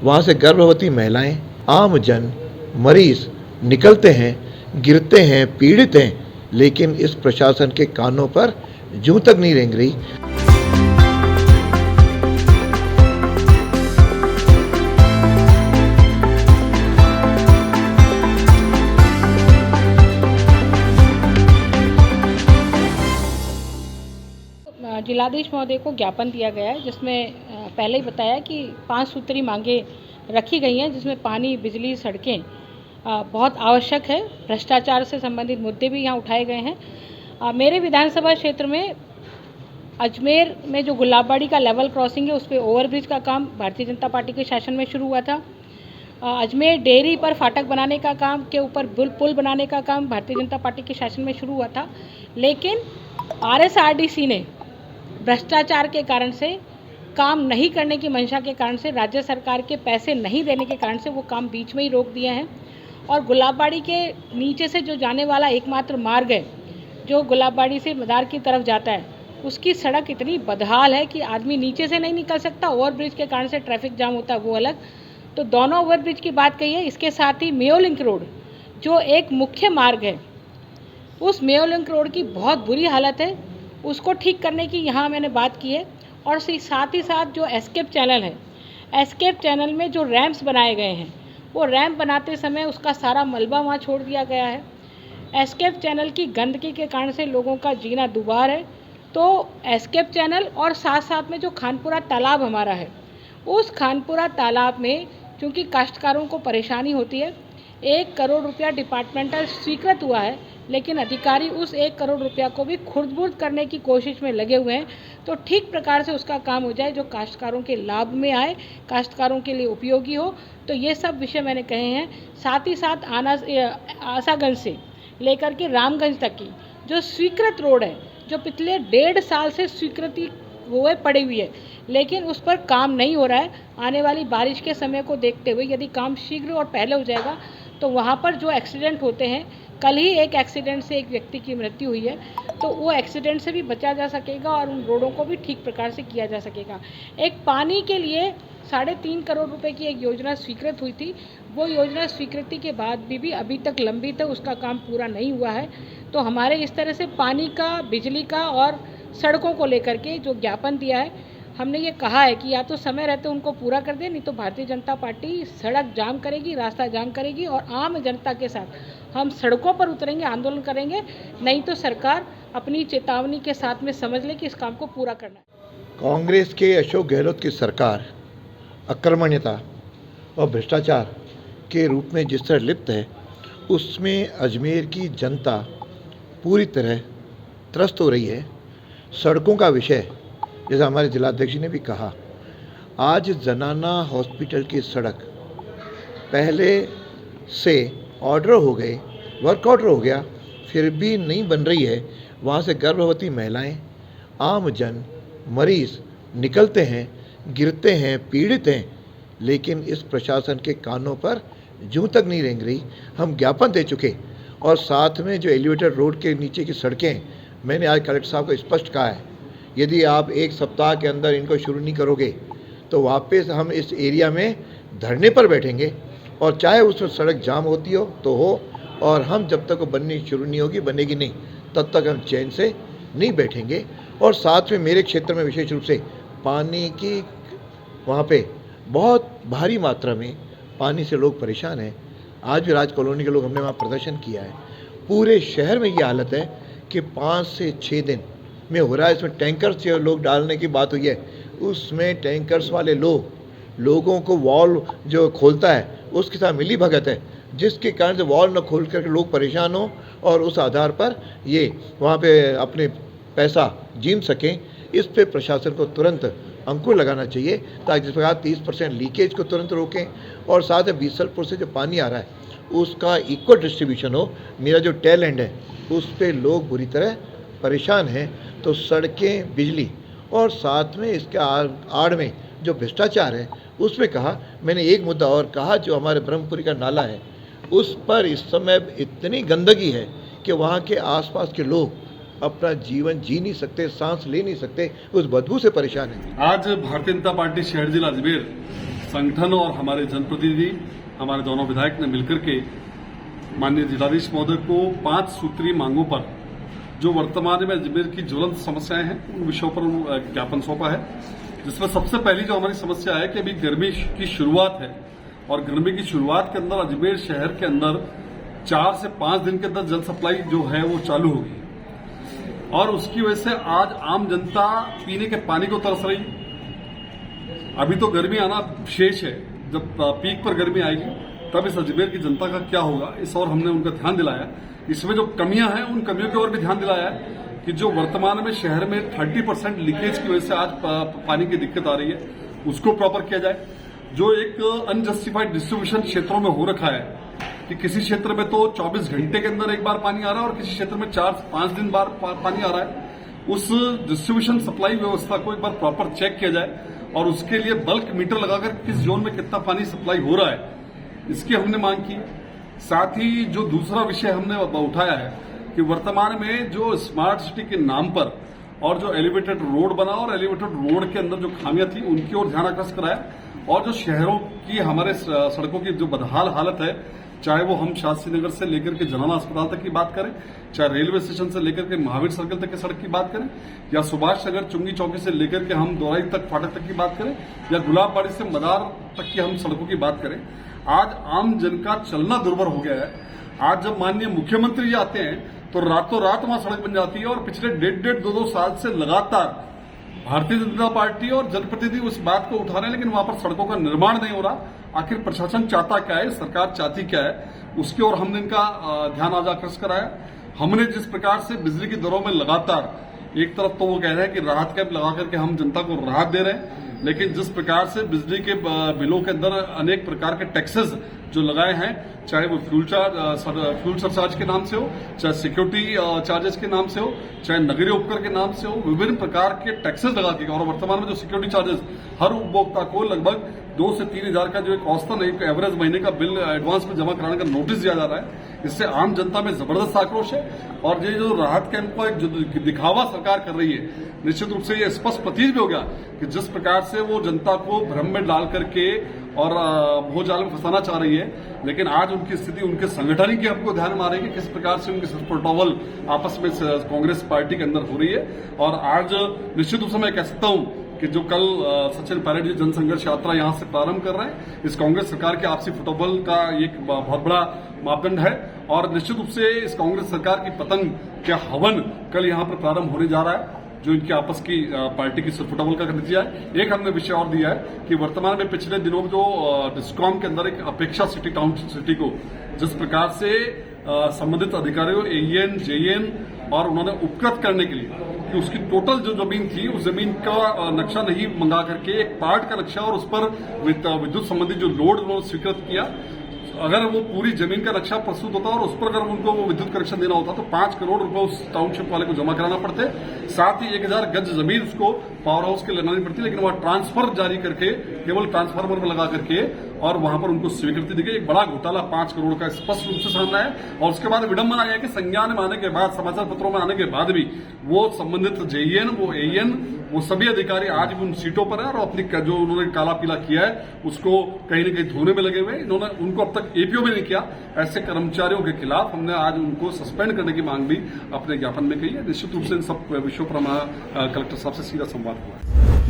वहाँ से गर्भवती महिलाएं, आम जन, मरीज निकलते हैं, गिरते हैं, पीड़ित हैं, लेकिन इस प्रशासन के कानों पर जूं तक नहीं रेंग रही। जिलाधीश महोदय को ज्ञापन दिया गया है, जिसमें पहले ही बताया कि 5 सूत्री मांगें रखी गई हैं, जिसमें पानी, बिजली, सड़कें बहुत आवश्यक है। भ्रष्टाचार से संबंधित मुद्दे भी यहाँ उठाए गए हैं। मेरे विधानसभा क्षेत्र में अजमेर में जो गुलाबबाड़ी का लेवल क्रॉसिंग है, उस पर ओवरब्रिज का काम भारतीय जनता पार्टी के शासन में शुरू हुआ था। अजमेर डेयरी पर फाटक बनाने का काम के ऊपर पुल बनाने का काम भारतीय जनता पार्टी के शासन में शुरू हुआ था, लेकिन RSRDC ने भ्रष्टाचार के कारण से, काम नहीं करने की मंशा के कारण से, राज्य सरकार के पैसे नहीं देने के कारण से वो काम बीच में ही रोक दिए हैं। और गुलाबबाड़ी के नीचे से जो जाने वाला एकमात्र मार्ग है, जो गुलाबबाड़ी से मदार की तरफ जाता है, उसकी सड़क इतनी बदहाल है कि आदमी नीचे से नहीं निकल सकता। ओवरब्रिज के कारण से ट्रैफिक जाम होता है, वो अलग। तो दोनों ओवरब्रिज की बात कही है। इसके साथ ही मेयो लिंक रोड, जो एक मुख्य मार्ग है, उस मेयो लिंक रोड की बहुत बुरी हालत है, उसको ठीक करने की यहाँ मैंने बात की है। और साथ ही साथ जो एस्केप चैनल है, एस्केप चैनल में जो रैंप्स बनाए गए हैं, वो रैंप बनाते समय उसका सारा मलबा वहाँ छोड़ दिया गया है। एस्केप चैनल की गंदगी के कारण से लोगों का जीना दुभर है। तो एस्केप चैनल और साथ साथ में जो खानपुरा तालाब हमारा है, उस खानपुरा तालाब में चूँकि काश्तकारों को परेशानी होती है, 1 करोड़ रुपया डिपार्टमेंटल स्वीकृत हुआ है, लेकिन अधिकारी उस 1 करोड़ रुपया को भी खुर्द-बुर्द करने की कोशिश में लगे हुए हैं। तो ठीक प्रकार से उसका काम हो जाए, जो काश्तकारों के लाभ में आए, काश्तकारों के लिए उपयोगी हो। तो ये सब विषय मैंने कहे हैं। साथ ही साथ आसागंज से लेकर के रामगंज तक की जो स्वीकृत रोड है, जो पिछले 1.5 साल से स्वीकृति हुए पड़ी हुई है, लेकिन उस पर काम नहीं हो रहा है। आने वाली बारिश के समय को देखते हुए यदि काम शीघ्र और पहले हो जाएगा, तो वहाँ पर जो एक्सीडेंट होते हैं, कल ही एक एक्सीडेंट से एक व्यक्ति की मृत्यु हुई है, तो वो एक्सीडेंट से भी बचा जा सकेगा और उन रोडों को भी ठीक प्रकार से किया जा सकेगा। एक पानी के लिए 3.5 करोड़ रुपए की एक योजना स्वीकृत हुई थी। वो योजना स्वीकृति के बाद भी अभी तक लंबित है, उसका काम पूरा नहीं हुआ है। तो हमारे इस तरह से पानी का, बिजली का और सड़कों को लेकर के जो ज्ञापन दिया है, हमने ये कहा है कि या तो समय रहते उनको पूरा कर दें, नहीं तो भारतीय जनता पार्टी सड़क जाम करेगी, रास्ता जाम करेगी और आम जनता के साथ हम सड़कों पर उतरेंगे, आंदोलन करेंगे। नहीं तो सरकार अपनी चेतावनी के साथ में समझ ले कि इस काम को पूरा करना है। कांग्रेस के अशोक गहलोत की सरकार अक्रमण्यता और भ्रष्टाचार के रूप में जिस तरह लिप्त है, उसमें अजमेर की जनता पूरी तरह त्रस्त हो रही है। सड़कों का विषय, जैसा हमारे जिलाध्यक्ष ने भी कहा, आज जनाना हॉस्पिटल की सड़क पहले से ऑर्डर हो गए, वर्क ऑर्डर हो गया, फिर भी नहीं बन रही है। वहाँ से गर्भवती महिलाएं, आम जन, मरीज निकलते हैं, गिरते हैं, पीड़ित हैं, लेकिन इस प्रशासन के कानों पर जूं तक नहीं रेंग रही। हम ज्ञापन दे चुके। और साथ में जो एलिवेटेड रोड के नीचे की सड़कें, मैंने आज कलेक्टर साहब को स्पष्ट कहा है, यदि आप 1 सप्ताह के अंदर इनको शुरू नहीं करोगे तो वापस हम इस एरिया में धरने पर बैठेंगे। और चाहे उसमें सड़क जाम होती हो तो हो, और हम जब तक वो बननी शुरू नहीं होगी, बनेगी नहीं, तब तक हम चैन से नहीं बैठेंगे। और साथ में मेरे क्षेत्र में विशेष रूप से पानी की, वहाँ पे बहुत भारी मात्रा में पानी से लोग परेशान हैं। आज भी राज कॉलोनी के लोग, हमने वहाँ प्रदर्शन किया है। पूरे शहर में ये हालत है कि 5 से 6 दिन में हो रहा है। इसमें टैंकर्स जो लोग डालने की बात हुई है, उसमें टैंकर्स वाले लोगों को वॉल जो खोलता है उसके साथ मिली भगत है, जिसके कारण से वॉल न खोल करके लोग परेशान हों और उस आधार पर ये वहाँ पे अपने पैसा जीम सकें। इस पे प्रशासन को तुरंत अंकुर लगाना चाहिए, ताकि जिस प्रकार 30% लीकेज को तुरंत रोकें और साथ में बीसलपुर से जो पानी आ रहा है उसका इक्वल डिस्ट्रीब्यूशन हो। मेरा जो टेल एंड है उस पर लोग बुरी तरह परेशान हैं। तो सड़कें, बिजली और साथ में इसके आड़ में जो भ्रष्टाचार है, उसमें कहा मैंने एक मुद्दा और कहा, जो हमारे ब्रह्मपुरी का नाला है उस पर इस समय इतनी गंदगी है कि वहाँ के आसपास के लोग अपना जीवन जी नहीं सकते, सांस ले नहीं सकते, उस बदबू से परेशान है। आज भारतीय जनता पार्टी शहर जिला अजमेर संगठन और हमारे जनप्रतिनिधि, हमारे दोनों विधायक ने मिलकर के माननीय जिलाधीश महोदय को 5 सूत्रीय मांगों पर जो वर्तमान में अजमेर की ज्वलंत समस्याएं हैं उन विषयों पर ज्ञापन सौंपा है, जिसमें सबसे पहली जो हमारी समस्या है कि अभी गर्मी की शुरुआत है और गर्मी की शुरुआत के अंदर अजमेर शहर के अंदर 4 से 5 दिन के अंदर जल सप्लाई जो है वो चालू होगी और उसकी वजह से आज आम जनता पीने के पानी को तरस रही। अभी तो गर्मी आना शेष है, जब पीक पर गर्मी आएगी तब इस अजमेर की जनता का क्या होगा, इस और हमने उनका ध्यान दिलाया। इसमें जो कमियां हैं उन कमियों की ओर भी ध्यान दिलाया है कि जो वर्तमान में शहर में 30% लीकेज की वजह से आज पानी की दिक्कत आ रही है, उसको प्रॉपर किया जाए। जो एक अनजस्टिफाइड डिस्ट्रीब्यूशन क्षेत्रों में हो रखा है कि किसी क्षेत्र में तो 24 घंटे के अंदर एक बार पानी आ रहा है और किसी क्षेत्र में 4 से 5 दिन बार पानी आ रहा है, उस डिस्ट्रीब्यूशन सप्लाई व्यवस्था को एक बार प्रॉपर चेक किया जाए और उसके लिए बल्क मीटर लगाकर किस जोन में कितना पानी सप्लाई हो रहा है, इसकी हमने मांग की। साथ ही जो दूसरा विषय हमने उठाया है कि वर्तमान में जो स्मार्ट सिटी के नाम पर और जो एलिवेटेड रोड बना और एलिवेटेड रोड के अंदर जो खामियां थी उनकी ओर ध्यान आकर्षित कराया और जो शहरों की हमारे सड़कों की जो बदहाल हालत है, चाहे वो हम शास्त्री नगर से लेकर के जनाना अस्पताल तक की बात करें, चाहे रेलवे स्टेशन से लेकर के महावीर सर्कल तक की सड़क की बात करें, या सुभाष नगर चुंगी चौकी से लेकर के हम दोराई तक फाटक तक की बात करें, या गुलाबबाड़ी से मदार तक की हम सड़कों की बात करें, आज आम जन का चलना दुर्भर हो गया है। आज जब माननीय मुख्यमंत्री जी आते हैं तो रातों रात वहां सड़क बन जाती है और पिछले 1.5-2 साल से लगातार भारतीय जनता पार्टी और जनप्रतिनिधि उस बात को उठा रहे हैं, लेकिन वहां पर सड़कों का निर्माण नहीं हो रहा। आखिर प्रशासन चाहता क्या है, सरकार चाहती क्या है, उसकी ओर हमने इनका ध्यान आज आकर्षित कराया। हमने जिस प्रकार से बिजली की दरों में लगातार एक तरफ तो वो कह रहे हैं कि राहत कैंप लगा करके हम जनता को राहत दे रहे हैं, लेकिन जिस प्रकार से बिजली के बिलों के अंदर अनेक प्रकार के टैक्सेस जो लगाए हैं, चाहे वो फ्यूल सरचार्ज के नाम से हो, चाहे सिक्योरिटी चार्जेस के नाम से हो, चाहे नगरीय उपकर के नाम से हो, विभिन्न प्रकार के टैक्सेस लगा के और वर्तमान में जो सिक्योरिटी चार्जेस हर उपभोक्ता को लगभग 2 से 3 हजार का जो एक औसतन एक एवरेज महीने का बिल एडवांस में जमा कराने का नोटिस दिया जा रहा है। इससे आम जनता में जबरदस्त आक्रोश है और ये जो राहत कैंप का एक जो दिखावा सरकार कर रही है, निश्चित रूप से ये स्पष्ट प्रतीत भी हो गया कि जिस प्रकार से वो जनता को भ्रम में डाल करके और भोजाल में फंसाना चाह रही है, लेकिन आज उनकी स्थिति उनके संगठन की हमको ध्यान में आ रही है कि किस प्रकार से उनकी सिरपटोवल आपस में कांग्रेस पार्टी के अंदर हो रही है। और आज निश्चित रूप से मैं कह सकता हूं कि जो कल सचिन पायलट जी जनसंघर्ष यात्रा यहां से प्रारंभ कर रहे हैं, इस कांग्रेस सरकार के आपसी फुटबॉल का एक बहुत बड़ा मापदंड है और निश्चित रूप से इस कांग्रेस सरकार की पतंग का हवन कल यहां पर प्रारंभ होने जा रहा है, जो इनकी आपस की पार्टी की फुटबॉल का नतीजा है। एक हमने विषय और दिया है कि वर्तमान में पिछले दिनों में जो डिस्कॉम के अंदर एक अपेक्षा सिटी टाउन सिटी को जिस प्रकार से संबंधित अधिकारियों एईएन जेईएन और उन्होंने उपकृत करने के लिए कि उसकी टोटल जो जमीन थी उस जमीन का नक्शा नहीं मंगा करके एक पार्ट का नक्शा और उस पर विद्युत संबंधी जो लोड उन्होंने स्वीकृत किया, अगर वो पूरी जमीन का नक्शा प्रस्तुत होता और उस पर अगर उनको वो विद्युत कनेक्शन देना होता तो 5 करोड़ रुपए उस टाउनशिप वाले को जमा कराना पड़ते, साथ ही 1000 गज जमीन उसको पावर हाउस के लिए लगानी पड़ती, लेकिन वहां ट्रांसफर जारी करके केवल ट्रांसफार्मर में लगा करके और वहां पर उनको स्वीकृति दी गई। एक बड़ा घोटाला 5 करोड़ का स्पष्ट रूप से सामने है और उसके बाद विडंबना यह है कि संज्ञान में आने के बाद, समाचार पत्रों में आने के बाद भी वो संबंधित जेईएन वो एईएन वो सभी अधिकारी आज भी उन सीटों पर है और अपनी जो उन्होंने काला पीला किया है उसको कहीं न कहीं धोने में लगे हुए। इन्होंने उनको अब तक एपीओ भी नहीं किया। ऐसे कर्मचारियों के खिलाफ हमने आज उनको सस्पेंड करने की मांग भी अपने ज्ञापन में कही है। निश्चित रूप से इन सब विषयों पर हमारा कलेक्टर साहब से सीधा संवाद हुआ है।